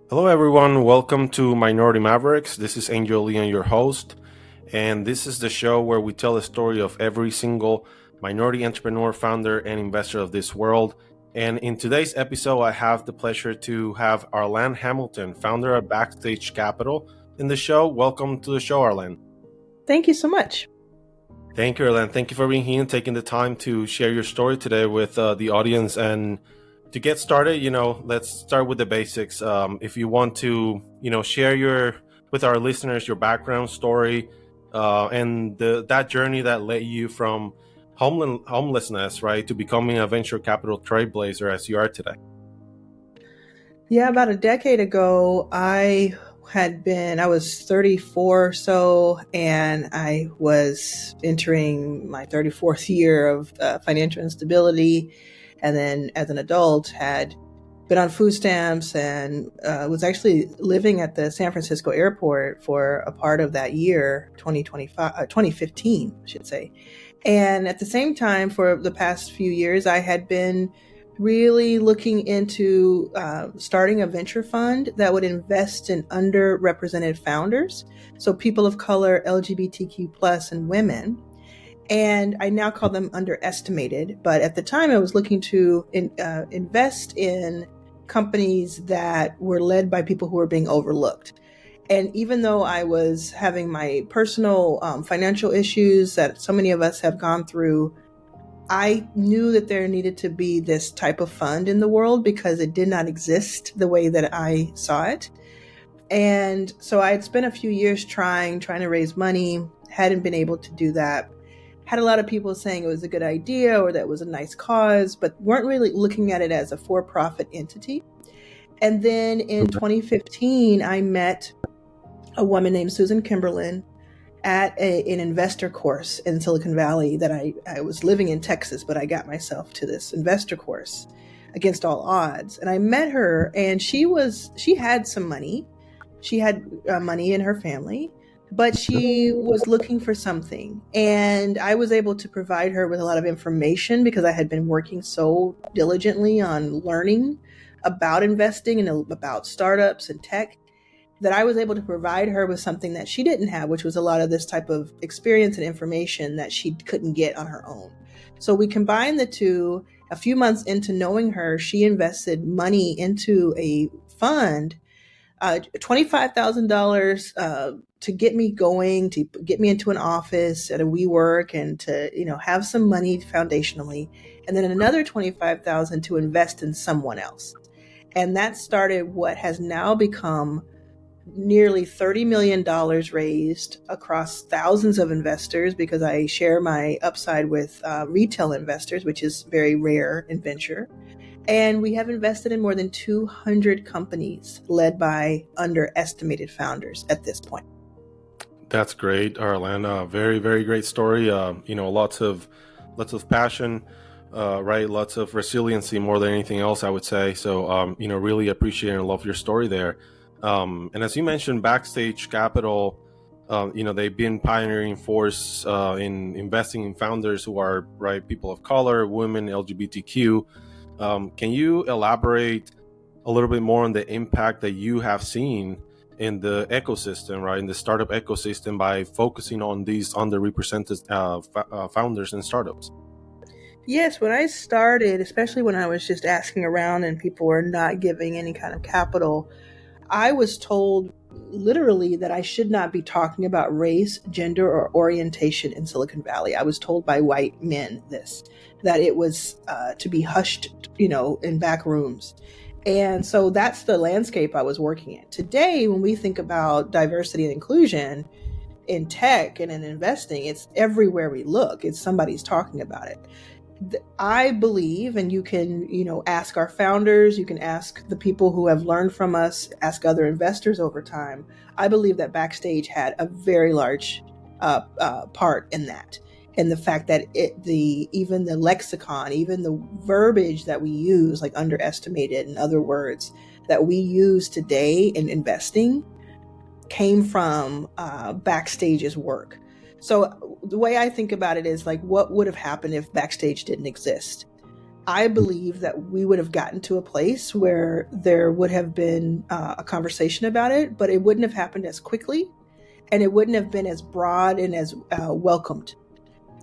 Hello, everyone. Welcome to Minority Mavericks. This is Angel Leon, your host. And this is the show where we tell the story of every single minority entrepreneur, founder, and investor of this world. And in today's episode, I have the pleasure to have Arlan Hamilton, founder of Backstage Capital, in the show. Welcome to the show, Arlan. Thank you so much. Thank you, Arlan. Thank you for being here and taking the time to share your story today with the audience. And to get started, let's start with the basics. If you want to, share with our listeners your background story and that journey that led you from homelessness, right, to becoming a venture capital trailblazer as you are today. Yeah, about a decade ago, I was 34 or so, and I was entering my 34th year of financial instability. And then as an adult, had been on food stamps and was actually living at the San Francisco airport for a part of that year, 2015, I should say. And at the same time, for the past few years, I had been really looking into starting a venture fund that would invest in underrepresented founders, so people of color, LGBTQ+, and women. And I now call them underestimated. But at the time, I was looking to invest in companies that were led by people who were being overlooked. And even though I was having my personal financial issues that so many of us have gone through, I knew that there needed to be this type of fund in the world because it did not exist the way that I saw it. And so I had spent a few years trying to raise money, hadn't been able to do that. Had a lot of people saying it was a good idea or that it was a nice cause, but weren't really looking at it as a for-profit entity. And then in 2015, I met a woman named Susan Kimberlin at an investor course in Silicon Valley that I was living in Texas, but I got myself to this investor course against all odds. And I met her, and she had some money. She had money in her family, but she was looking for something. And I was able to provide her with a lot of information because I had been working so diligently on learning about investing and about startups and tech, that I was able to provide her with something that she didn't have, which was a lot of this type of experience and information that she couldn't get on her own. So we combined the two. A few months into knowing her, she invested money into a fund, $25,000 to get me going, to get me into an office at a WeWork and to, have some money foundationally, and then another $25,000 to invest in someone else. And that started what has now become nearly $30 million raised across thousands of investors, because I share my upside with retail investors, which is very rare in venture. And we have invested in more than 200 companies led by underestimated founders at this point. That's great, Arlan. Very, very great story. Lots of passion, right? Lots of resiliency more than anything else, I would say. So, really appreciate and love your story there. And as you mentioned, Backstage Capital, they've been pioneering force in investing in founders who are, right, people of color, women, LGBTQ. Can you elaborate a little bit more on the impact that you have seen in the ecosystem, right, in the startup ecosystem, by focusing on these underrepresented founders and startups? Yes, when I started, especially when I was just asking around and people were not giving any kind of capital, I was told literally that I should not be talking about race, gender, or orientation in Silicon Valley. I was told by white men that it was to be hushed, in back rooms. And so that's the landscape I was working in. Today, when we think about diversity and inclusion in tech and in investing, it's everywhere we look. It's somebody's talking about it. I believe, and you can, ask our founders, you can ask the people who have learned from us, ask other investors over time. I believe that Backstage had a very large part in that. And the fact that even the lexicon, even the verbiage that we use, like underestimated and other words that we use today in investing, came from Backstage's work. So the way I think about it is like, what would have happened if Backstage didn't exist? I believe that we would have gotten to a place where there would have been a conversation about it, but it wouldn't have happened as quickly, and it wouldn't have been as broad and as welcomed.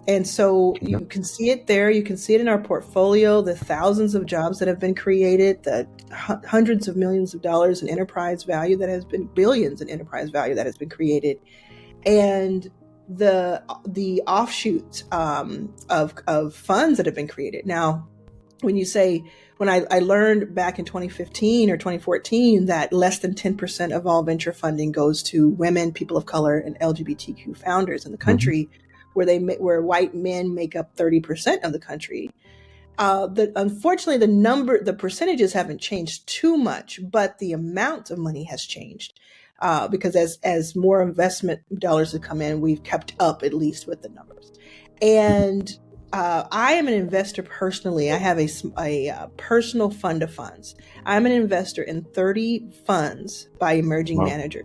And so Yeah. you can see it there. You can see it in our portfolio, the thousands of jobs that have been created, the hundreds of millions of dollars in enterprise value that has been, billions in enterprise value that has been created, and the offshoots of funds that have been created. Now, when you say, when I learned back in 2015 or 2014 that less than 10% of all venture funding goes to women, people of color, and LGBTQ founders in the country, where white men make up 30% of the country. Unfortunately, the percentages haven't changed too much, but the amount of money has changed. Because as more investment dollars have come in, we've kept up at least with the numbers. And I am an investor personally. I have a personal fund of funds. I'm an investor in 30 funds by Emerging Manager.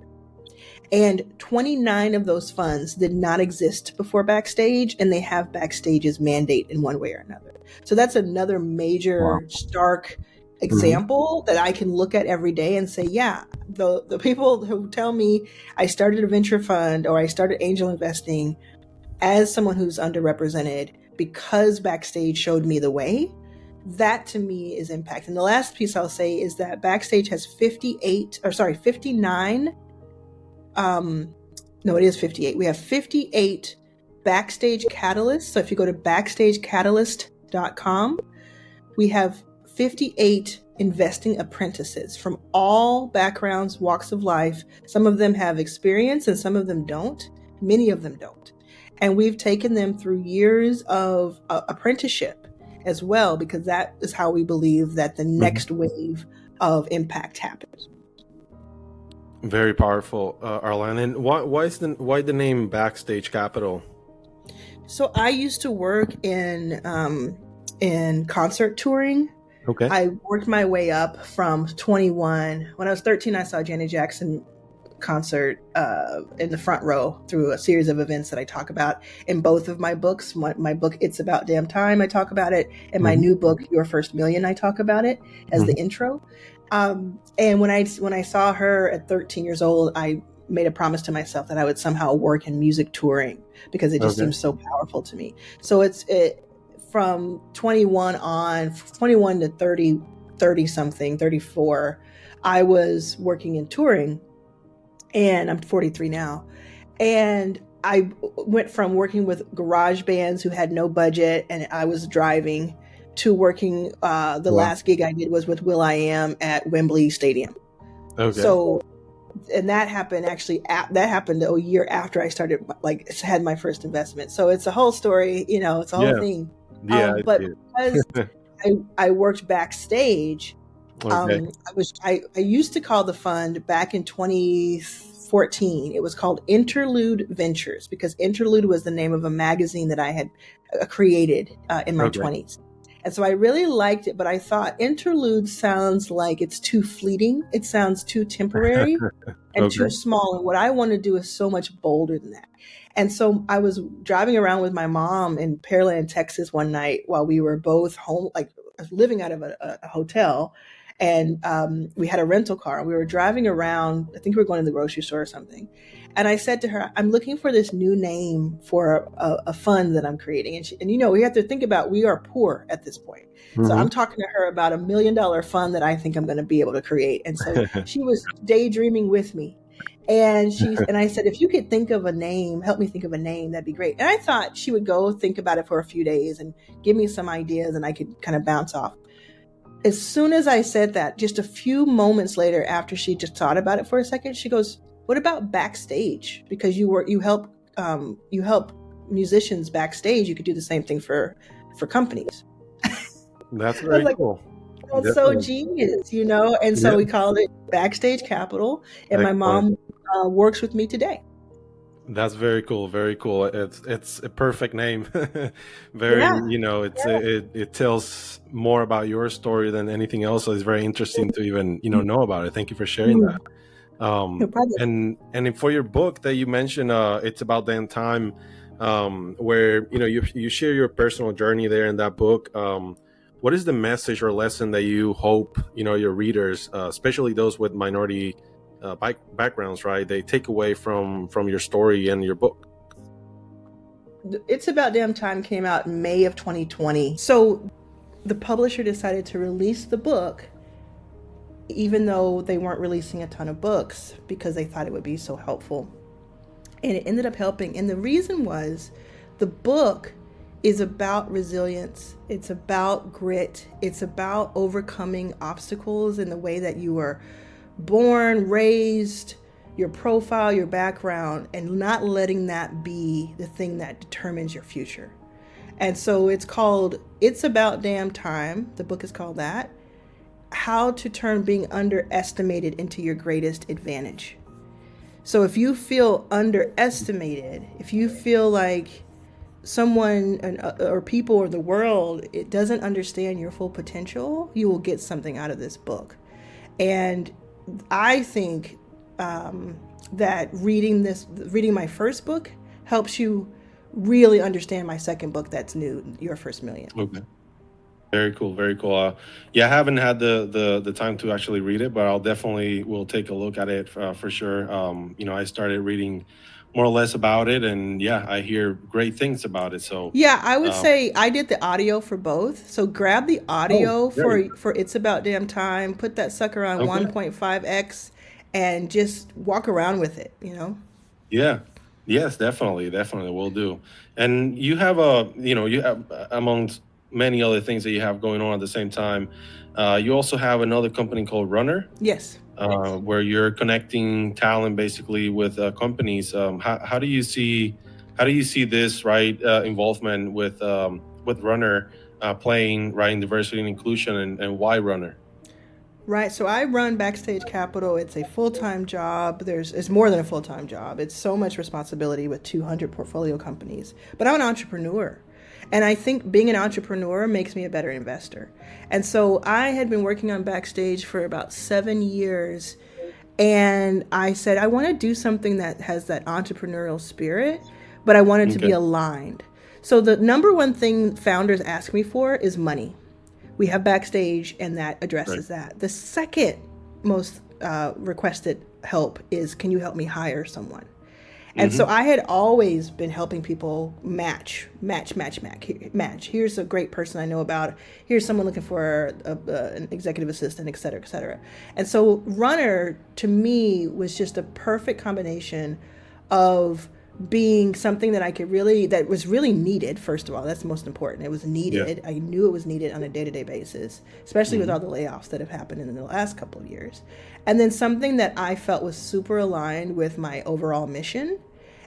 And 29 of those funds did not exist before Backstage, and they have Backstage's mandate in one way or another. So that's another major, stark example that I can look at every day and say, yeah, the people who tell me I started a venture fund or I started angel investing as someone who's underrepresented because Backstage showed me the way, that to me is impact. And the last piece I'll say is that Backstage has 59. No, it is 58. We have 58 Backstage Catalysts. So if you go to backstagecatalyst.com, we have 58 investing apprentices from all backgrounds, walks of life. Some of them have experience and some of them don't. Many of them don't. And we've taken them through years of apprenticeship as well, because that is how we believe that the next wave of impact happens. Very powerful, Arlan. And why the name Backstage Capital? So I used to work in concert touring. Okay. I worked my way up from 21. When I was 13, I saw Janet Jackson concert in the front row through a series of events that I talk about in both of my books. My book, It's About Damn Time, I talk about it. And my new book, Your First Million, I talk about it as the intro. And when I saw her at 13 years old, I made a promise to myself that I would somehow work in music touring because it just seems so powerful to me. So it's from 21 to 30 something, 34, I was working in touring, and I'm 43 now. And I went from working with garage bands who had no budget and I was driving to working, last gig I did was with will.i.am at Wembley Stadium. Okay. So, and that happened a year after I started, had my first investment. So it's a whole story, it's a whole thing. But because I worked Backstage, I used to call the fund back in 2014. It was called Interlude Ventures because Interlude was the name of a magazine that I had created in my 20s. And so I really liked it, but I thought interlude sounds like it's too fleeting. It sounds too temporary and too small. And what I want to do is so much bolder than that. And so I was driving around with my mom in Pearland, Texas one night while we were both home, living out of a hotel. And we had a rental car and we were driving around. I think we were going to the grocery store or something. And I said to her, I'm looking for this new name for a fund that I'm creating. And we have to think about, we are poor at this point. So I'm talking to her about $1 million fund that I think I'm going to be able to create. And so she was daydreaming with me. And I said, if you could think of a name, help me think of a name, that'd be great. And I thought she would go think about it for a few days and give me some ideas and I could kind of bounce off. As soon as I said that, just a few moments later, after she just thought about it for a second, she goes, what about Backstage? Because you help musicians backstage. You could do the same thing for companies. That's very cool. That's so genius, And so we called it Backstage Capital, and my mom works with me today. That's very cool. Very cool. It's a perfect name. It tells more about your story than anything else. So it's very interesting to even, know about it. Thank you for sharing that. No problem. And for your book that you mentioned, It's About Damn Time, where, you share your personal journey there in that book. what is the message or lesson that you hope your readers, especially those with minority backgrounds, right? They take away from your story and your book. It's About Damn Time came out in May of 2020. So the publisher decided to release the book, even though they weren't releasing a ton of books, because they thought it would be so helpful. And it ended up helping. And the reason was the book is about resilience. It's about grit. It's about overcoming obstacles in the way that you were born, raised, your profile, your background, and not letting that be the thing that determines your future. And so it's called It's About Damn Time. The book is called that. How to turn being underestimated into your greatest advantage. So if you feel underestimated, if you feel like someone or people or the world, it doesn't understand your full potential, you will get something out of this book. And I think that reading my first book helps you really understand my second book that's new, Your First Million. Okay. Very cool. Very cool. Yeah, I haven't had the time to actually read it, but I'll definitely will take a look at it for sure. I started reading more or less about it, and yeah, I hear great things about it. So yeah, I would say I did the audio for both. So grab the audio for It's About Damn Time, put that sucker on 1.5x, and just walk around with it. Yeah. Yes, definitely, will do. And you have you have amongst many other things that you have going on at the same time. You also have another company called Runner. Yes. Where you're connecting talent basically with companies. How do you see this involvement with Runner playing in diversity and inclusion, and why Runner? Right. So I run Backstage Capital. It's a full-time job. It's more than a full-time job. It's so much responsibility with 200 portfolio companies. But I'm an entrepreneur. And I think being an entrepreneur makes me a better investor. And so I had been working on Backstage for about 7 years. And I said, I want to do something that has that entrepreneurial spirit, but I want it to be aligned. So the number one thing founders ask me for is money. We have Backstage, and that addresses that. The second most requested help is, can you help me hire someone? And so I had always been helping people match. Here's a great person I know about. Here's someone looking for an executive assistant, et cetera, et cetera. And so Runner, to me, was just a perfect combination of being something that was really needed. First of all, that's the most important. It was needed. Yeah. I knew it was needed on a day-to-day basis, especially with all the layoffs that have happened in the last couple of years. And then something that I felt was super aligned with my overall mission.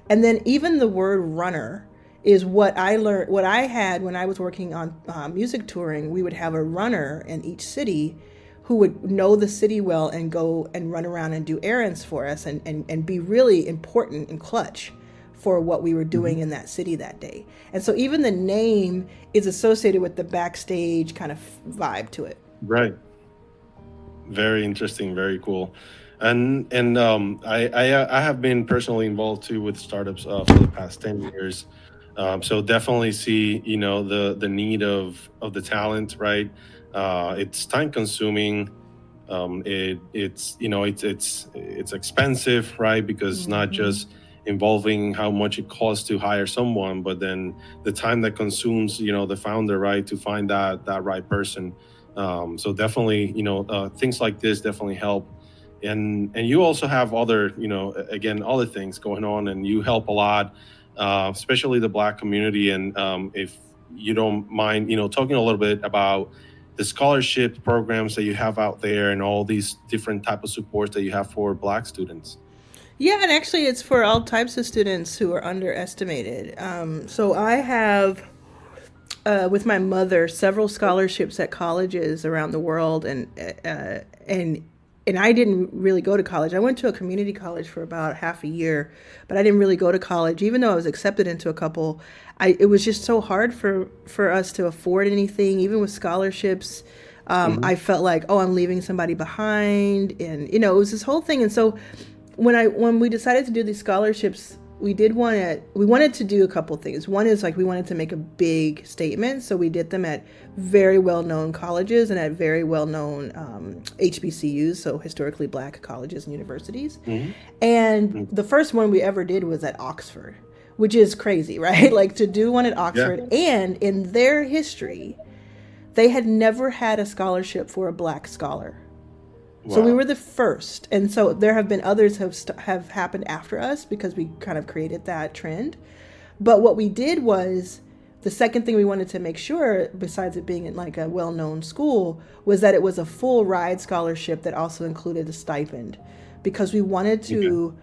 And then even the word runner is what I learned, what I had when I was working on music touring. We would have a runner in each city who would know the city well and go and run around and do errands for us and be really important and clutch for what we were doing in that city that day. And so even the name is associated with the Backstage kind of vibe to it. Right. Very interesting. Very cool. And I have been personally involved too with startups for the past 10 years. So definitely see, the need of the talent, right? It's time consuming. It's expensive, right? Because it's not just involving how much it costs to hire someone, but then the time that consumes, the founder, right, to find that right person. So definitely, things like this definitely help. And you also have other, other things going on, and you help a lot, especially the Black community. And if you don't mind, talking a little bit about the scholarship programs that you have out there and all these different type of supports that you have for Black students. Yeah, and actually it's for all types of students who are underestimated. So I have, with my mother, several scholarships at colleges around the world, and I didn't really go to college. I went to a community college for about half a year, but I didn't really go to college, even though I was accepted into a couple. It was just so hard for us to afford anything, even with scholarships. I felt like, I'm leaving somebody behind, and it was this whole thing. And so when we decided to do these scholarships, we wanted to do a couple things. One is like we wanted to make a big statement, so we did them at very well-known colleges and at very well-known HBCUs, so historically black colleges and universities. Hmm. And the first one we ever did was at Oxford, which is crazy, right? Like to do one at Yeah. Oxford, and in their history, they had never had a scholarship for a black scholar. So we Wow. were the first, and so there have been others have happened after us because we kind of created that trend. But what we did was the second thing we wanted to make sure, besides it being in like a well-known school, was that it was a full ride scholarship that also included a stipend, because we wanted Okay. to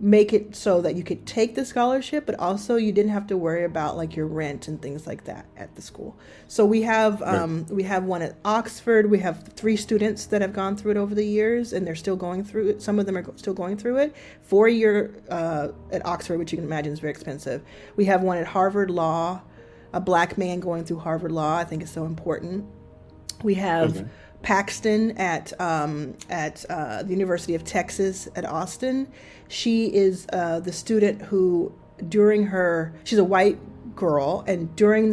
make it so that you could take the scholarship, but also you didn't have to worry about like your rent and things like that at the school. So Right. we have one at Oxford. We have 3 students that have gone through it over the years, and they're still going through it. Some of them are still going through it. 4 year at Oxford, which you can imagine is very expensive. We have one at Harvard Law, a black man going through Harvard Law. I think is so important. We have Okay. Paxton at the University of Texas at Austin. She is the student who, she's a white girl, and during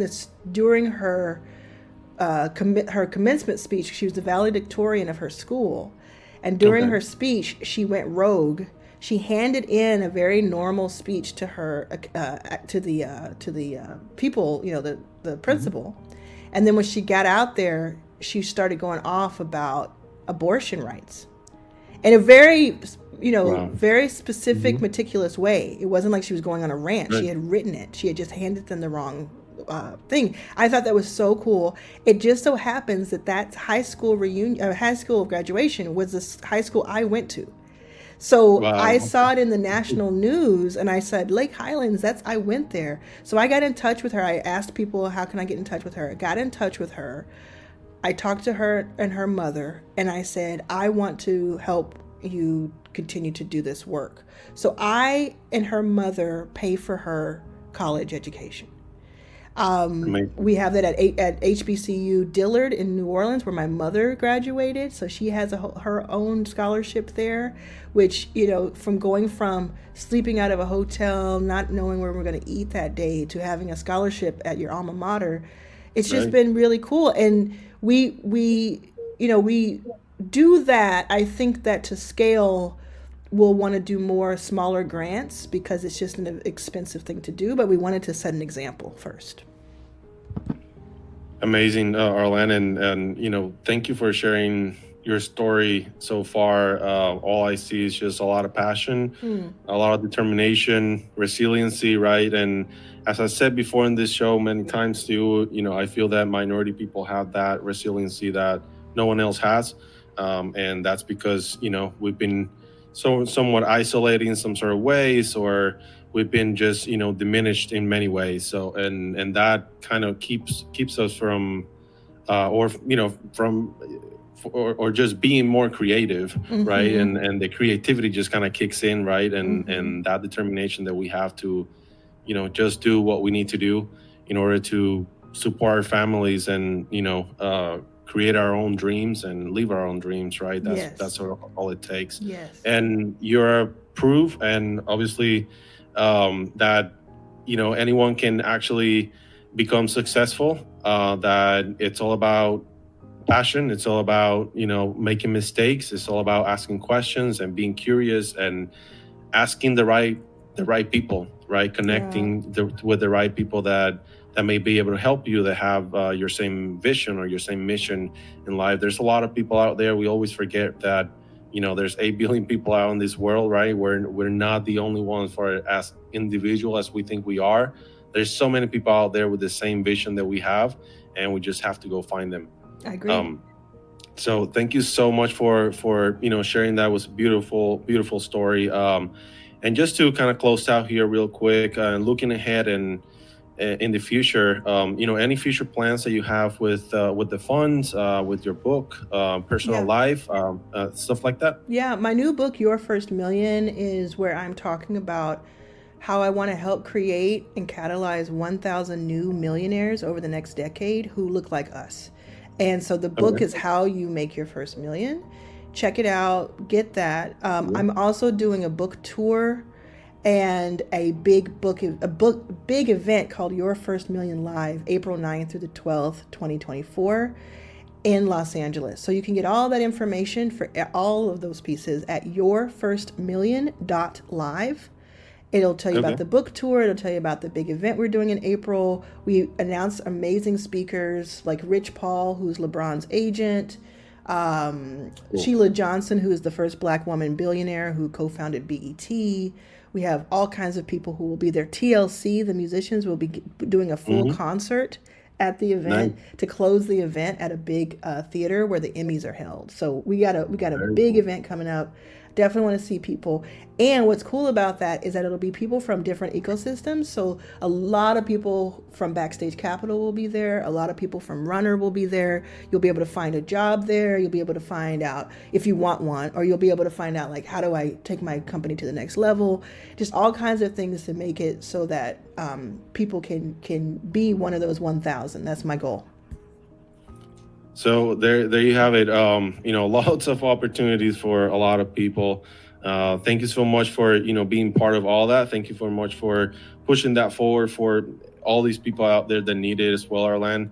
her her commencement speech, she was the valedictorian of her school, and during Okay. her speech, she went rogue. She handed in a very normal speech to her to the people, the Hmm. principal, and then when she got out there, she started going off about abortion rights in a very, Wow. very specific, Hmm. meticulous way. It wasn't like she was going on a rant. She Right. had written it. She had just handed them the wrong thing. I thought that was so cool. It just so happens that high school reunion, high school graduation was the high school I went to. So Wow. I saw it in the national news, and I said, Lake Highlands, I went there. So I got in touch with her. I asked people, how can I get in touch with her? I got in touch with her. I talked to her and her mother, and I said, I want to help you continue to do this work. So I and her mother pay for her college education. Amazing. We have that at HBCU Dillard in New Orleans, where my mother graduated. So she has her own scholarship there, which, from going from sleeping out of a hotel, not knowing where we're going to eat that day, to having a scholarship at your alma mater, it's just Right. been really cool. And we do that. I think that to scale, we'll want to do more smaller grants because it's just an expensive thing to do. But we wanted to set an example first. Amazing, Arlan, and thank you for sharing your story so far. All I see is just a lot of passion, Hmm. a lot of determination, resiliency, right? And as I said before in this show many times too, I feel that minority people have that resiliency that no one else has, and that's because we've been somewhat isolated in some sort of ways, or we've been just diminished in many ways. So and that kind of keeps us from or from or just being more creative, right? Mm-hmm. And the creativity just kind of kicks in, right? Mm-hmm. And that determination that we have to just do what we need to do in order to support our families and create our own dreams and live our own dreams, right? That's Yes. sort of all it takes. Yes. And you're proof, and obviously that anyone can actually become successful, that it's all about passion, it's all about making mistakes, it's all about asking questions and being curious and asking the right people, right? Yeah. Connecting with the right people that may be able to help you, that have your same vision or your same mission in life. There's a lot of people out there. We always forget that there's 8 billion people out in this world, right? We're not the only ones for as individual as we think we are. There's so many people out there with the same vision that we have, and we just have to go find them. I agree. um, so thank you so much for sharing that. It was a beautiful story. And just to kind of close out here real quick, looking ahead and in the future, any future plans that you have with the funds, with your book, personal Yeah. life, stuff like that. Yeah. My new book, Your First Million, is where I'm talking about how I want to help create and catalyze 1,000 new millionaires over the next decade who look like us. And so the book Okay. is How You Make Your First Million. Check it out, get that. Yeah. I'm also doing a book tour, and a big event called Your First Million Live, April 9th through the 12th, 2024 in Los Angeles. So you can get all that information for all of those pieces at yourfirstmillion.live. It'll tell you Okay. about the book tour. It'll tell you about the big event we're doing in April. We announced amazing speakers like Rich Paul, who's LeBron's agent, Cool. Sheila Johnson, who is the first Black woman billionaire who co-founded BET. We have all kinds of people who will be there. TLC, the musicians, will be doing a full Mm-hmm. concert at the Nice. event to close the event at a big theater where the Emmys are held. So we got a Very big cool. event coming up. Definitely want to see people. And what's cool about that is that it'll be people from different ecosystems. So a lot of people from Backstage Capital will be there. A lot of people from Runner will be there. You'll be able to find a job there. You'll be able to find out if you want one, or you'll be able to find out like, how do I take my company to the next level? Just all kinds of things to make it so that people can be one of those 1,000. That's my goal. So there you have it. Lots of opportunities for a lot of people. Thank you so much for being part of all that. Thank you so much for pushing that forward for all these people out there that need it as well, Arlan.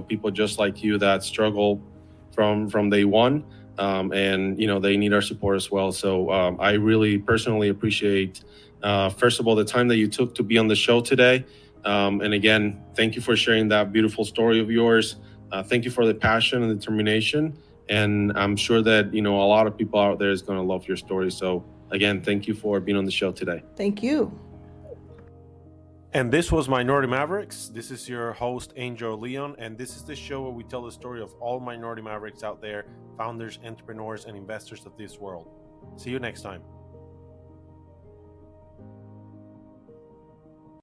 People just like you that struggle from day one, and they need our support as well. So I really personally appreciate, first of all, the time that you took to be on the show today, and again, thank you for sharing that beautiful story of yours. Thank you for the passion and determination. And I'm sure that, a lot of people out there is going to love your story. So again, thank you for being on the show today. Thank you. And this was Minority Mavericks. This is your host, Angel Leon. And this is the show where we tell the story of all Minority Mavericks out there, founders, entrepreneurs, and investors of this world. See you next time.